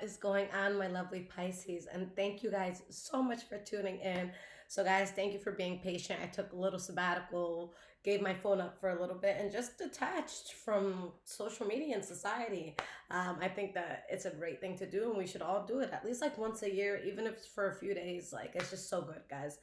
What is going on, my lovely Pisces? And thank you guys so much for tuning in. So, guys, thank you for being patient. I took a little sabbatical, gave my phone up for a little bit, and just detached from social media and society. I think that it's a great thing to do, and we should all do it at least like once a year, even if it's for a few days. Like, it's just so good, guys.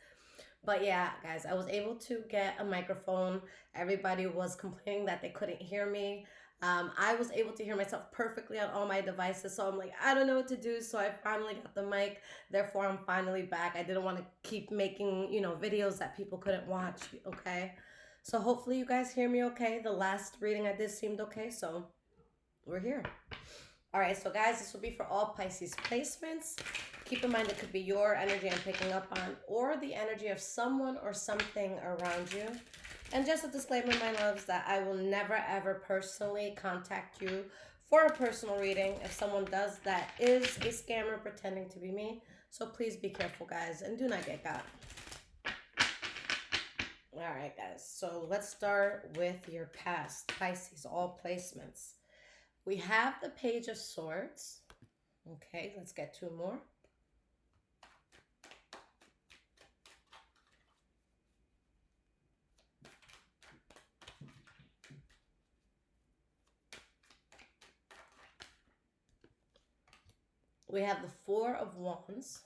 But yeah, guys, I was able to get a microphone. Everybody was complaining that they couldn't hear me. I was able to hear myself perfectly on all my devices. So I'm like, I don't know what to do. So I finally got the mic. Therefore, I'm finally back. I didn't want to keep making, videos that people couldn't watch. Okay. So hopefully you guys hear me okay. The last reading I did seemed okay. So we're here. All right, so guys, this will be for all Pisces placements. Keep in mind it could be your energy I'm picking up on or the energy of someone or something around you. And just a disclaimer, my loves, that I will never ever personally contact you for a personal reading. If someone does, that is a scammer pretending to be me. So please be careful, guys, and do not get got. All right, guys, so let's start with your past Pisces, all placements. We have the Page of Swords. Okay, let's get two more. We have the Four of Wands.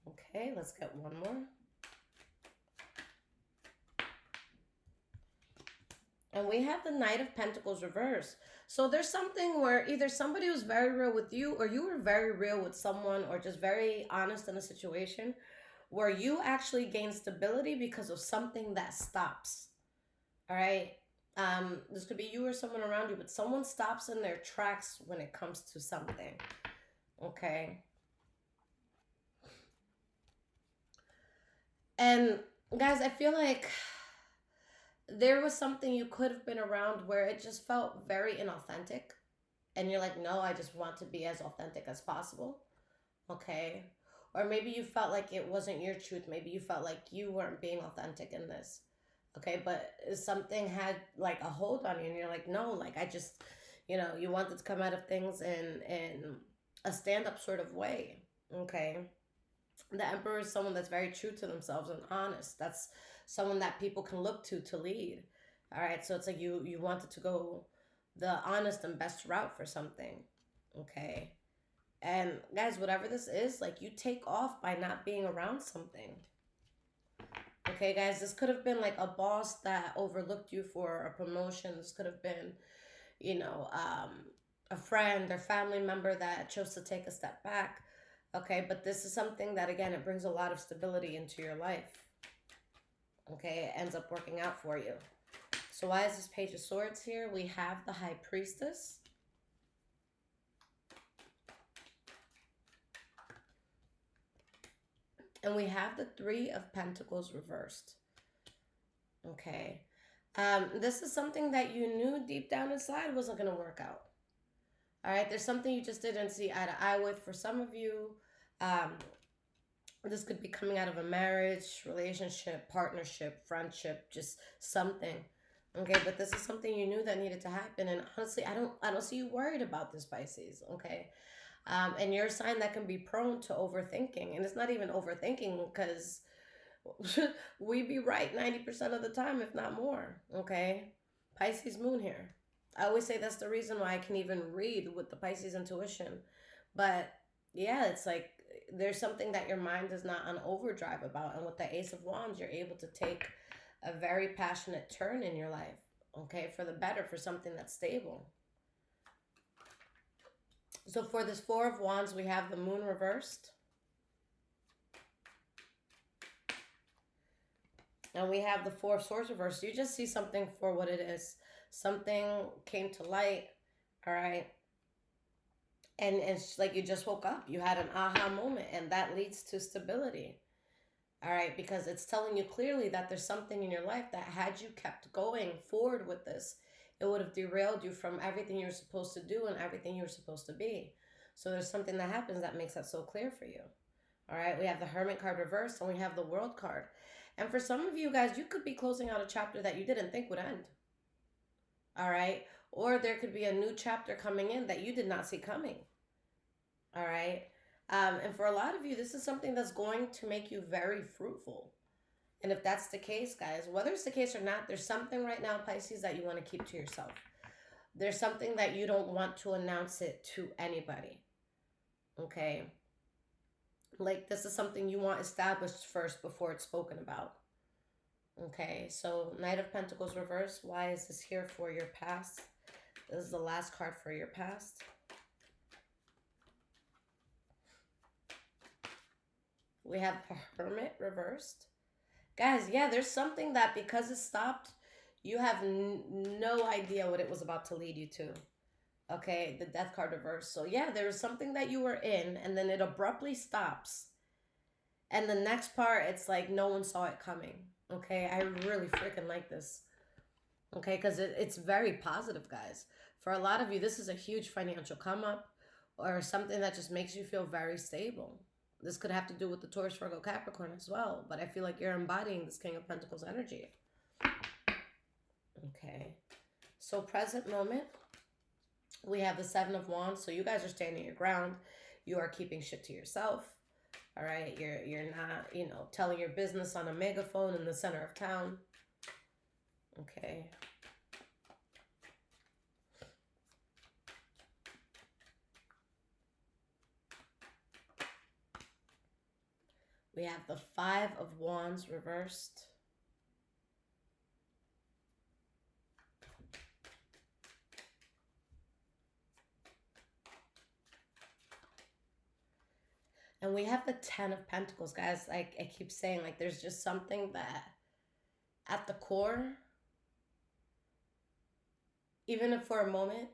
Okay, let's get one more. And we have the Knight of Pentacles reversed. So there's something where either somebody was very real with you or you were very real with someone or just very honest in a situation where you actually gain stability because of something that stops. All right. This could be you or someone around you, but someone stops in their tracks when it comes to something. Okay. And guys, I feel like there was something you could have been around where it just felt very inauthentic. And you're like, no, I just want to be as authentic as possible. Okay. Or maybe you felt like it wasn't your truth. Maybe you felt like you weren't being authentic in this. Okay. But something had like a hold on you and you're like, no, like I just, you wanted to come out of things in a stand up sort of way. Okay. The Emperor is someone that's very true to themselves and honest. That's someone that people can look to lead. All right. So it's like you wanted to go the honest and best route for something. Okay. And guys, whatever this is, like you take off by not being around something. Okay, guys, this could have been like a boss that overlooked you for a promotion. This could have been, you know, um, a friend or family member that chose to take a step back. Okay, but this is something that, again, it brings a lot of stability into your life. Okay, it ends up working out for you. So why is this Page of Swords here? We have the High Priestess. And we have the Three of Pentacles reversed. Okay. This is something that you knew deep down inside wasn't going to work out. All right. There's something you just didn't see eye to eye with. For some of you, this could be coming out of a marriage, relationship, partnership, friendship, just something. Okay, but this is something you knew that needed to happen. And honestly, I don't see you worried about this, Pisces. Okay. And you're a sign that can be prone to overthinking. And it's not even overthinking because we be right 90% of the time, if not more. Okay. Pisces moon here. I always say that's the reason why I can even read with the Pisces intuition. But yeah, it's like there's something that your mind is not on overdrive about. And with the Ace of Wands, you're able to take a very passionate turn in your life. Okay. For the better, for something that's stable. So for this Four of Wands, we have the Moon reversed. And we have the Four of Swords reversed. You just see something for what it is. Something came to light, all right? And it's like you just woke up. You had an aha moment, and that leads to stability, all right? Because it's telling you clearly that there's something in your life that had you kept going forward with this, it would have derailed you from everything you were supposed to do and everything you were supposed to be. So there's something that happens that makes that so clear for you. All right, we have the Hermit card reversed and we have the World card. And for some of you guys, you could be closing out a chapter that you didn't think would end. All right, or there could be a new chapter coming in that you did not see coming. All right. And for a lot of you, this is something that's going to make you very fruitful. And if that's the case, guys, whether it's the case or not, there's something right now, Pisces, that you want to keep to yourself. There's something that you don't want to announce it to anybody. Okay. Like, this is something you want established first before it's spoken about. Okay. So, Knight of Pentacles reverse. Why is this here for your past? This is the last card for your past. We have the Hermit reversed. Guys, yeah, there's something that because it stopped, you have no idea what it was about to lead you to. Okay, the Death card reversed. So yeah, there was something that you were in, and then it abruptly stops. And the next part, it's like no one saw it coming. Okay, I really freaking like this. Okay, because it's very positive, guys. For a lot of you, this is a huge financial come up or something that just makes you feel very stable. This could have to do with the Taurus, Virgo, Capricorn as well. But I feel like you're embodying this King of Pentacles energy. Okay. So present moment, we have the Seven of Wands. So you guys are standing your ground. You are keeping shit to yourself. All right. You're not, telling your business on a megaphone in the center of town. Okay. We have the Five of Wands reversed. And we have the Ten of Pentacles, guys. Like I keep saying, like there's just something that at the core, even if for a moment,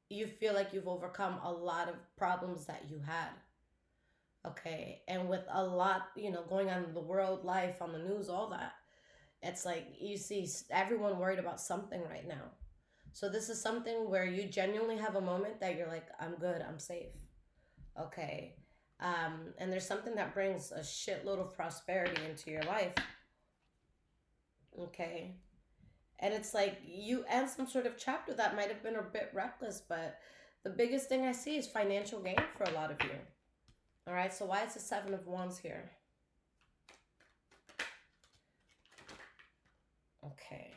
you feel like you've overcome a lot of problems that you had. Okay. And with a lot, going on in the world, life, on the news, all that, it's like you see everyone worried about something right now. So this is something where you genuinely have a moment that you're like, I'm good, I'm safe. Okay. And there's something that brings a shitload of prosperity into your life. Okay. And it's like you end some sort of chapter that might have been a bit reckless, but the biggest thing I see is financial gain for a lot of you. All right. So why is the Seven of Wands here? Okay.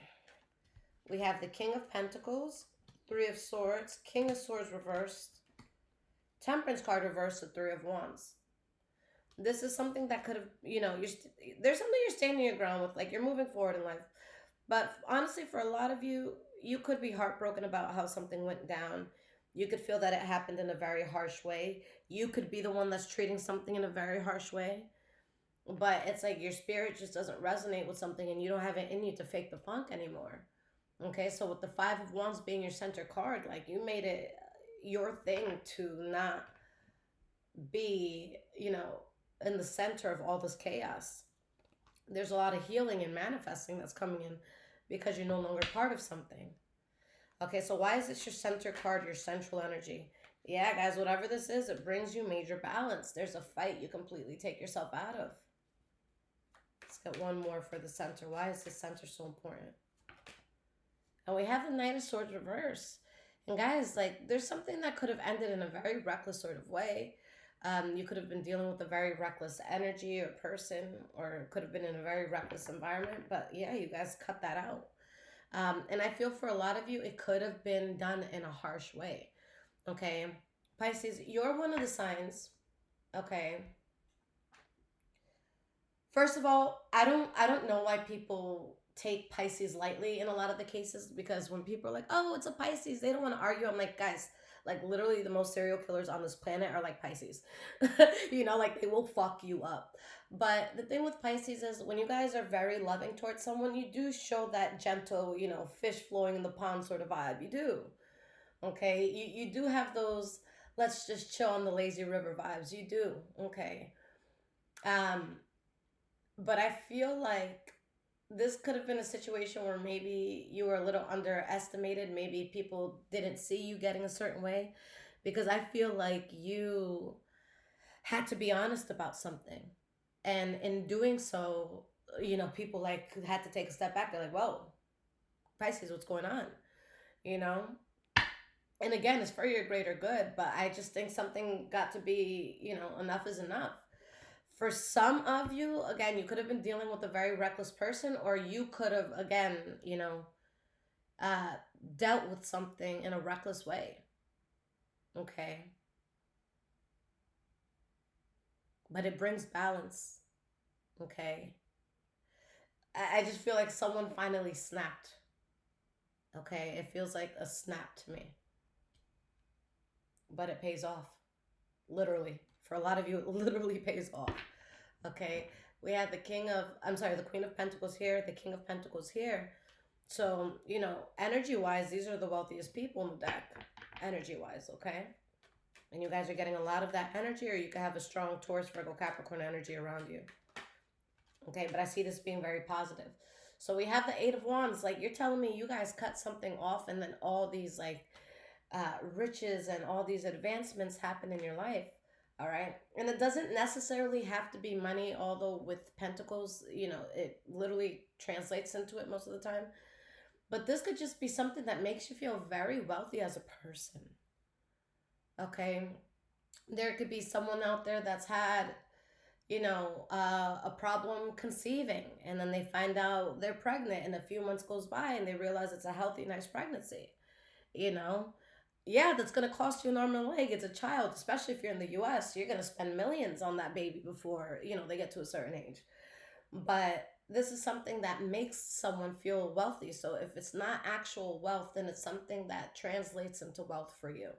We have the King of Pentacles, Three of Swords, King of Swords reversed, Temperance card reversed, the Three of Wands. This is something that could have, there's something you're standing your ground with, like you're moving forward in life. But honestly, for a lot of you, you could be heartbroken about how something went down. You could feel that it happened in a very harsh way. You could be the one that's treating something in a very harsh way. But it's like your spirit just doesn't resonate with something and you don't have it in you to fake the funk anymore. Okay, so with the Five of Wands being your center card, like you made it your thing to not be, in the center of all this chaos. There's a lot of healing and manifesting that's coming in because you're no longer part of something. Okay, so why is this your center card, your central energy? Yeah, guys, whatever this is, it brings you major balance. There's a fight you completely take yourself out of. Let's get one more for the center. Why is the center so important? And we have the Knight of Swords reverse. And guys, like, there's something that could have ended in a very reckless sort of way. You could have been dealing with a very reckless energy or person, or could have been in a very reckless environment. But yeah, you guys cut that out. And I feel for a lot of you, it could have been done in a harsh way. Okay. Pisces, you're one of the signs. Okay. First of all, I don't know why people take Pisces lightly in a lot of the cases, because when people are like, oh, it's a Pisces, they don't want to argue. I'm like, guys, like literally the most serial killers on this planet are like Pisces. Like they will fuck you up. But the thing with Pisces is when you guys are very loving towards someone, you do show that gentle, fish flowing in the pond sort of vibe. You do. Okay. You do have those let's just chill on the lazy river vibes. You do. Okay. Um, but I feel like this could have been a situation where maybe you were a little underestimated. Maybe people didn't see you getting a certain way, because I feel like you had to be honest about something. And in doing so, people like had to take a step back. They're like, whoa, Pisces, what's going on? you know? And again, it's for your greater good, but I just think something got to be, enough is enough. For some of you, again, you could have been dealing with a very reckless person, or you could have, again, uh, dealt with something in a reckless way. Okay. But it brings balance. Okay. I just feel like someone finally snapped. Okay. It feels like a snap to me, but it pays off. Literally. For a lot of you, it literally pays off. Okay. We had the Queen of Pentacles here, the King of Pentacles here. So, energy wise, these are the wealthiest people in the deck, energy wise, okay? And you guys are getting a lot of that energy, or you could have a strong Taurus, Virgo, Capricorn energy around you. Okay, but I see this being very positive. So we have the Eight of Wands. Like, you're telling me you guys cut something off, and then all these, like, riches and all these advancements happen in your life. All right. And it doesn't necessarily have to be money, although with Pentacles, it literally translates into it most of the time. But this could just be something that makes you feel very wealthy as a person. Okay. There could be someone out there that's had, a problem conceiving, and then they find out they're pregnant, and a few months goes by and they realize it's a healthy, nice pregnancy. You know, yeah, that's going to cost you an arm and a leg. It's a child, especially if you're in the US. You're going to spend millions on that baby before, they get to a certain age. But this is something that makes someone feel wealthy. So if it's not actual wealth, then it's something that translates into wealth for you.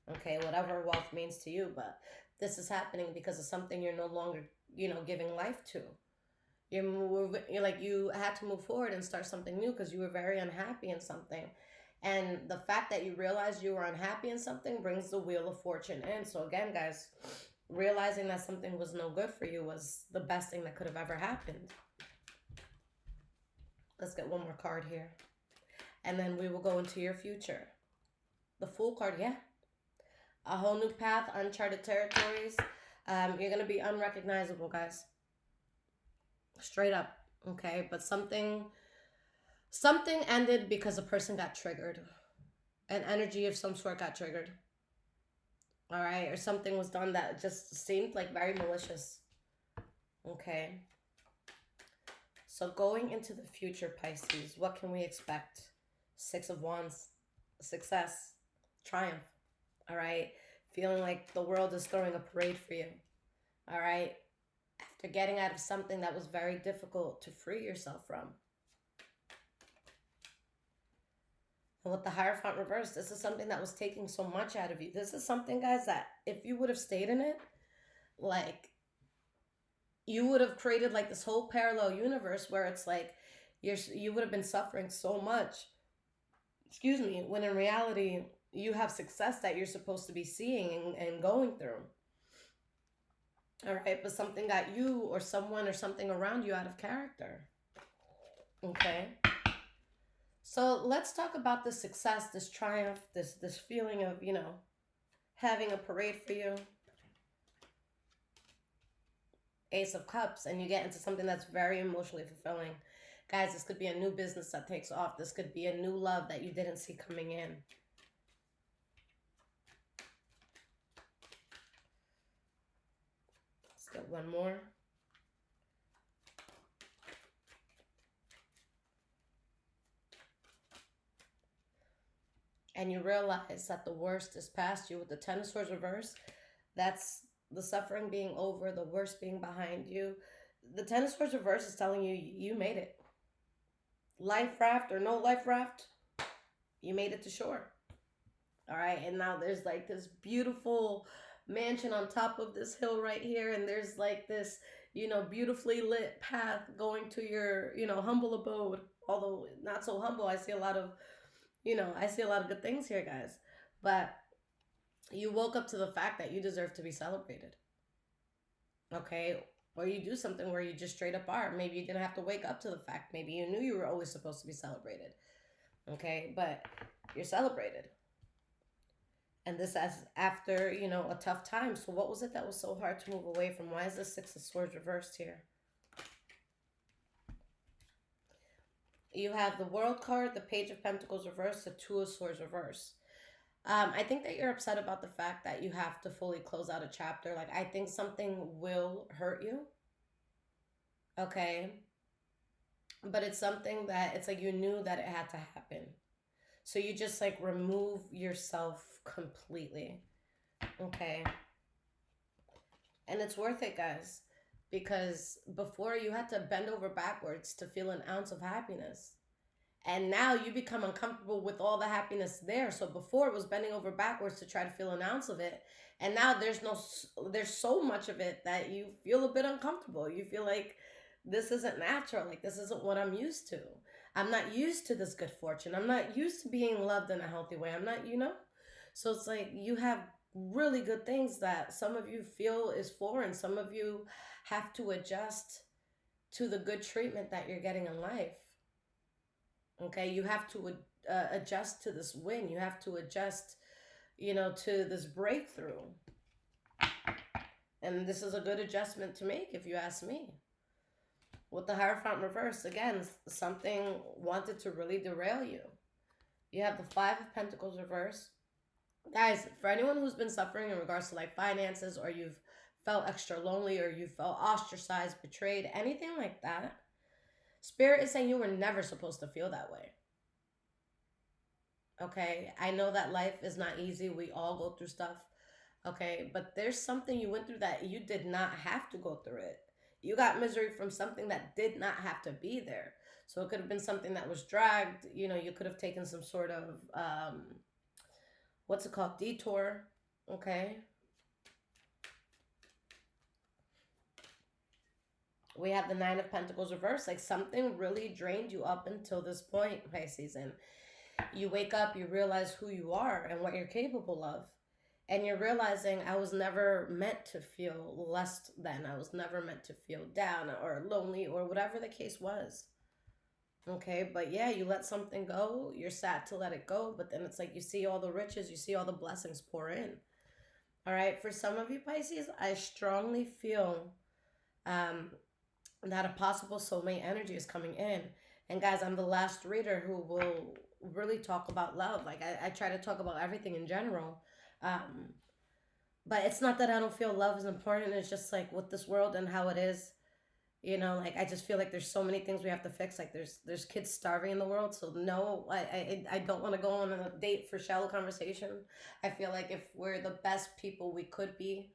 Okay, whatever wealth means to you. But this is happening because of something you're no longer, giving life to. You're like, you had to move forward and start something new because you were very unhappy in something. And the fact that you realized you were unhappy in something brings the wheel of fortune in. So again, guys, realizing that something was no good for you was the best thing that could have ever happened. Let's get one more card here. And then we will go into your future. The Fool card, yeah. A whole new path, uncharted territories. You're going to be unrecognizable, guys. Straight up, okay? But something ended because a person got triggered. An energy of some sort got triggered. All right? Or something was done that just seemed like very malicious. Okay? So going into the future, Pisces, what can we expect? Six of Wands, success, triumph. All right? Feeling like the world is throwing a parade for you. All right? After getting out of something that was very difficult to free yourself from. And with the Hierophant reverse, this is something that was taking so much out of you. This is something, guys, that if you would have stayed in it, like, you would have created like this whole parallel universe where it's like you would have been suffering so much. Excuse me, when in reality, you have success that you're supposed to be seeing and going through. All right, but something got you or someone or something around you out of character. Okay. So let's talk about this success, this triumph, this feeling of, having a parade for you. Ace of Cups, and you get into something that's very emotionally fulfilling. Guys, this could be a new business that takes off. This could be a new love that you didn't see coming in. Let's get one more. And you realize that the worst is past you with the Ten of Swords reverse. That's the suffering being over, the worst being behind you. The Ten of Swords reverse is telling you, you made it. Life raft or no life raft, you made it to shore. All right, and now there's like this beautiful mansion on top of this hill right here, and there's like this, beautifully lit path going to your, humble abode. Although not so humble, I see a lot of good things here, guys. But you woke up to the fact that you deserve to be celebrated. Okay? Or you do something where you just straight up are. Maybe you didn't have to wake up to the fact. Maybe you knew you were always supposed to be celebrated. Okay? But you're celebrated. And this as after, a tough time. So what was it that was so hard to move away from? Why is the Six of Swords reversed here? You have the World card, the Page of Pentacles reverse, the Two of Swords reverse. I think that you're upset about the fact that you have to fully close out a chapter. Like, I think something will hurt you. Okay. But it's something that it's like you knew that it had to happen. So you just like remove yourself completely. Okay. And it's worth it, guys. Because before you had to bend over backwards to feel an ounce of happiness. And now you become uncomfortable with all the happiness there. So before it was bending over backwards to try to feel an ounce of it. And now there's so much of it that you feel a bit uncomfortable. You feel like this isn't natural. Like this isn't what I'm used to. I'm not used to this good fortune. I'm not used to being loved in a healthy way. I'm not, So it's like you have really good things that some of you feel is foreign. Some of you have to adjust to the good treatment that you're getting in life. Okay, you have to adjust to this win. You have to adjust, to this breakthrough. And this is a good adjustment to make, if you ask me. With the Hierophant reverse, again, something wanted to really derail you. You have the Five of Pentacles reverse. Guys, for anyone who's been suffering in regards to like finances, or you've felt extra lonely, or you felt ostracized, betrayed, anything like that, Spirit is saying you were never supposed to feel that way. Okay, I know that life is not easy. We all go through stuff. Okay, but there's something you went through that you did not have to go through it. You got misery from something that did not have to be there. So it could have been something that was dragged. You could have taken some sort of, what's it called? Detour. Okay. We have the Nine of Pentacles reversed. Like something really drained you up until this point, Pisces. And you wake up, you realize who you are and what you're capable of. And you're realizing I was never meant to feel less than. I was never meant to feel down or lonely or whatever the case was. Okay, but yeah, you let something go. You're sad to let it go. But then it's like you see all the riches, you see all the blessings pour in. All right, for some of you Pisces, I strongly feel that a possible soulmate energy is coming in. And guys, I'm the last reader who will really talk about love. Like I try to talk about everything in general. But it's not that I don't feel love is important. It's just like with this world and how it is, like I just feel like there's so many things we have to fix. Like there's kids starving in the world. So no, I don't want to go on a date for shallow conversation. I feel like if we're the best people we could be,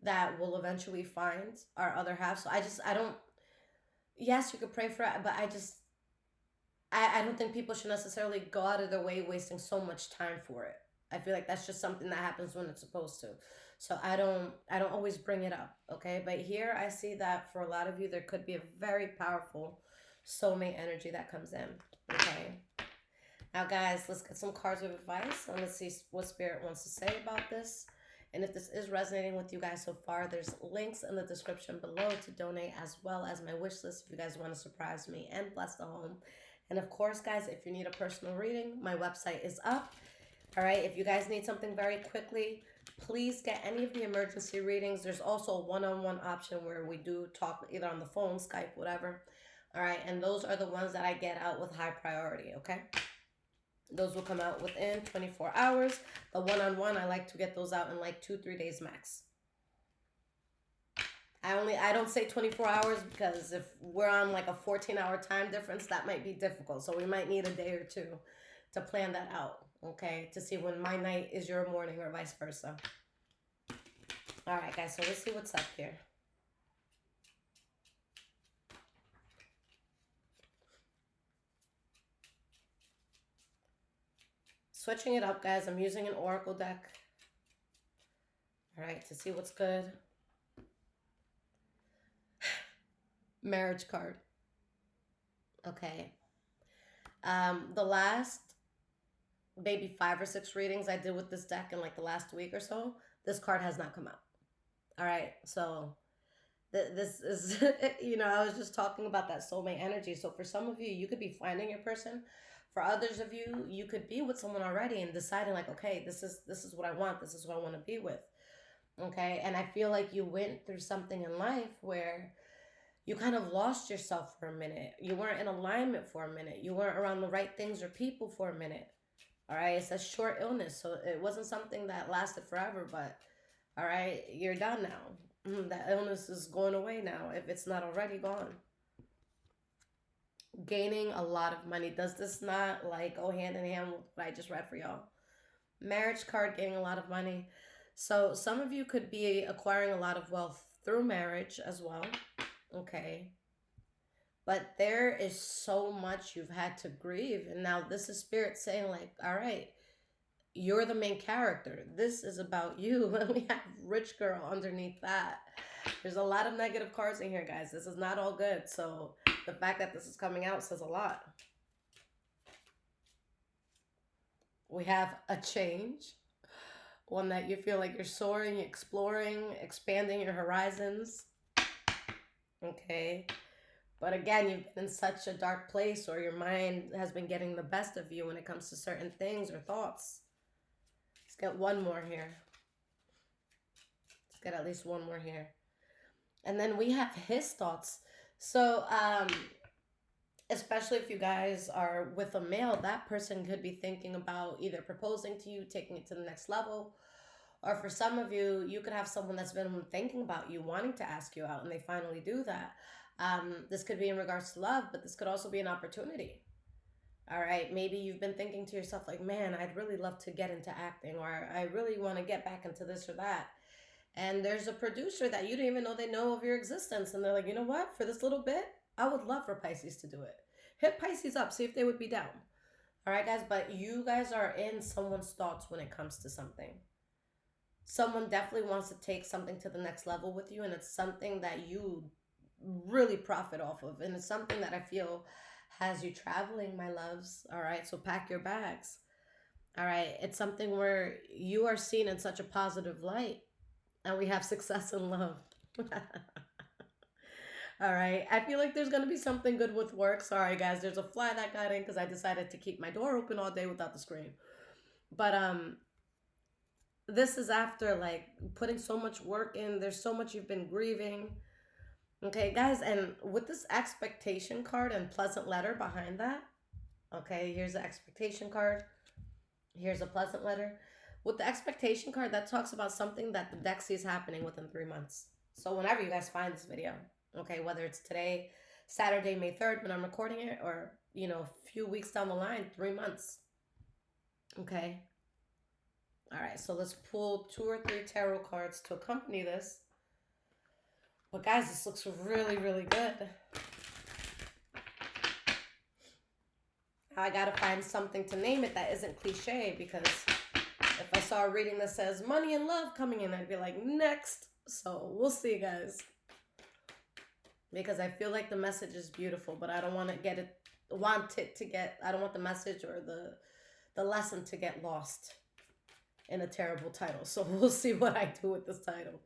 that will eventually find our other half. So I don't, yes, you could pray for it, but I don't think people should necessarily go out of their way wasting so much time for it. I feel like that's just something that happens when it's supposed to. So I don't always bring it up, okay? But here I see that for a lot of you there could be a very powerful soulmate energy that comes in, okay? Now guys, let's get some cards of advice and let's see what Spirit wants to say about this. And if this is resonating with you guys so far, there's links in the description below to donate, as well as my wish list if you guys want to surprise me and bless the home. And of course, guys, if you need a personal reading, my website is up. All right, if you guys need something very quickly, please get any of the emergency readings. There's also a one-on-one option where we do talk either on the phone, Skype, whatever. All right, and those are the ones that I get out with high priority, okay? Those will come out within 24 hours. The one-on-one, I like to get those out in like 2-3 days max. I don't say 24 hours because if we're on like a 14-hour time difference, that might be difficult. So we might need a day or two to plan that out, okay? To see when my night is your morning or vice versa. All right, guys, so let's see what's up here. Switching it up, guys. I'm using an oracle deck. All right, to see what's good. Marriage card. Okay. The last maybe 5 or 6 readings I did with this deck in like the last week or so, this card has not come out. All right, so this is, I was just talking about that soulmate energy. So for some of you, you could be finding your person. For others of you, you could be with someone already and deciding like, okay, this is what I want. This is what I want to be with. Okay, and I feel like you went through something in life where You kind of lost yourself for a minute. You weren't in alignment for a minute. You weren't around the right things or people for a minute. All right. It's a short illness. So it wasn't something that lasted forever, but all right, you're done now. That illness is going away now if it's not already gone. Gaining a lot of money. Does this not like go hand in hand with what I just read for y'all? Marriage card, gaining a lot of money. So some of you could be acquiring a lot of wealth through marriage as well. Okay. But there is so much you've had to grieve. And now this is spirit saying, like, all right, you're the main character. This is about you. And we have rich girl underneath that. There's a lot of negative cards in here, guys. This is not all good. So the fact that this is coming out says a lot. We have a change. One that you feel like you're soaring, exploring, expanding your horizons. Okay. But again, you've been in such a dark place, or your mind has been getting the best of you when it comes to certain things or thoughts. Let's get one more here. Let's get at least one more here. And then we have his thoughts. So, especially if you guys are with a male, that person could be thinking about either proposing to you, taking it to the next level. Or for some of you, you could have someone that's been thinking about you, wanting to ask you out, and they finally do that. This could be in regards to love, but this could also be an opportunity. All right, maybe you've been thinking to yourself like, man, I'd really love to get into acting, or I really want to get back into this or that. And there's a producer that you didn't even know they know of your existence. And they're like, you know what? For this little bit, I would love for Pisces to do it. Hit Pisces up, see if they would be down. All right, guys, but you guys are in someone's thoughts when it comes to something. Someone definitely wants to take something to the next level with you, and it's something that you really profit off of. And it's something that I feel has you traveling, my loves. All right, so pack your bags. All right, it's something where you are seen in such a positive light, and we have success in love. All right, I feel like there's going to be something good with work. Sorry, guys, there's a fly that got in because I decided to keep my door open all day without the screen. But this is after like putting so much work in. There's so much you've been grieving. Okay, guys, and with this expectation card and pleasant letter behind that, okay, here's the expectation card. Here's a pleasant letter. With the expectation card, that talks about something that the deck sees happening within 3 months. So whenever you guys find this video, okay, whether it's today, Saturday, May 3rd, when I'm recording it, or, you know, a few weeks down the line, 3 months. Okay. All right, so let's pull 2 or 3 tarot cards to accompany this. But guys, this looks really, really good. I gotta find something to name it that isn't cliche, because if I saw a reading that says money and love coming in, I'd be like, next. So we'll see, guys. Because I feel like the message is beautiful, but I don't want to get it, I don't want the message or the lesson to get lost in a terrible title. So we'll see what I do with this title.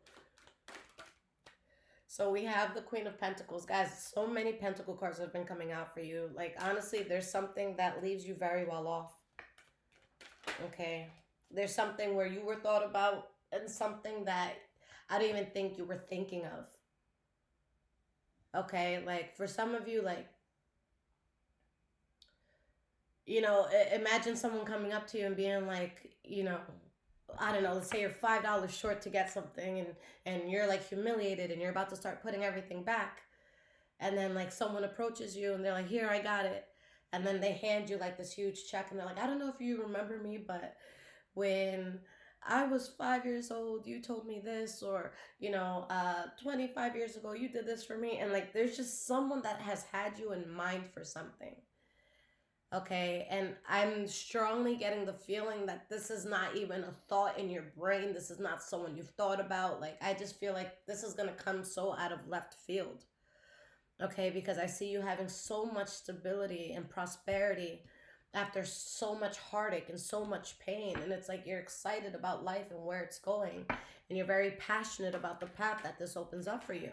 So we have the Queen of Pentacles. Guys, so many Pentacle cards have been coming out for you. Like, honestly, there's something that leaves you very well off. Okay. There's something where you were thought about, and something that I don't even think you were thinking of. Okay. Like, for some of you, like, you know, imagine someone coming up to you and being like, you know, I don't know, let's say you're $5 short to get something, and you're like humiliated, and you're about to start putting everything back. And then like someone approaches you and they're like, here, I got it. And then they hand you like this huge check, and they're like, I don't know if you remember me, but when I was 5 years old, you told me this, or, you know, 25 years ago, you did this for me. And like, there's just someone that has had you in mind for something. Okay, and I'm strongly getting the feeling that this is not even a thought in your brain. This is not someone you've thought about. Like, I just feel like this is going to come so out of left field. Okay, because I see you having so much stability and prosperity after so much heartache and so much pain. And it's like you're excited about life and where it's going. And you're very passionate about the path that this opens up for you.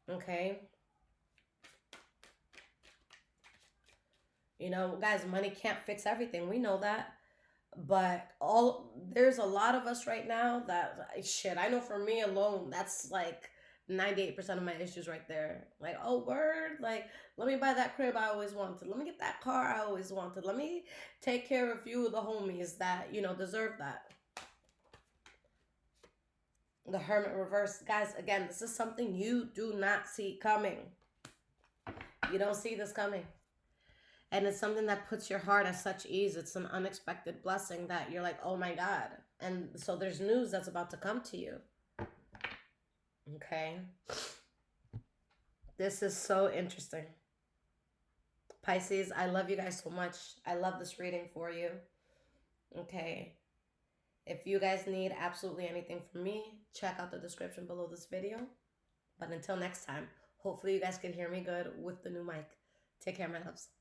Okay. You know, guys, money can't fix everything. We know that. But there's a lot of us right now that, shit, I know for me alone, that's like 98% of my issues right there. Like, oh, word. Like, let me buy that crib I always wanted. Let me get that car I always wanted. Let me take care of a few of the homies that, deserve that. The Hermit reverse. Guys, again, this is something you do not see coming. You don't see this coming. And it's something that puts your heart at such ease. It's an unexpected blessing that you're like, oh my God. And so there's news that's about to come to you. Okay. This is so interesting. Pisces, I love you guys so much. I love this reading for you. Okay. If you guys need absolutely anything from me, check out the description below this video. But until next time, hopefully you guys can hear me good with the new mic. Take care, my loves.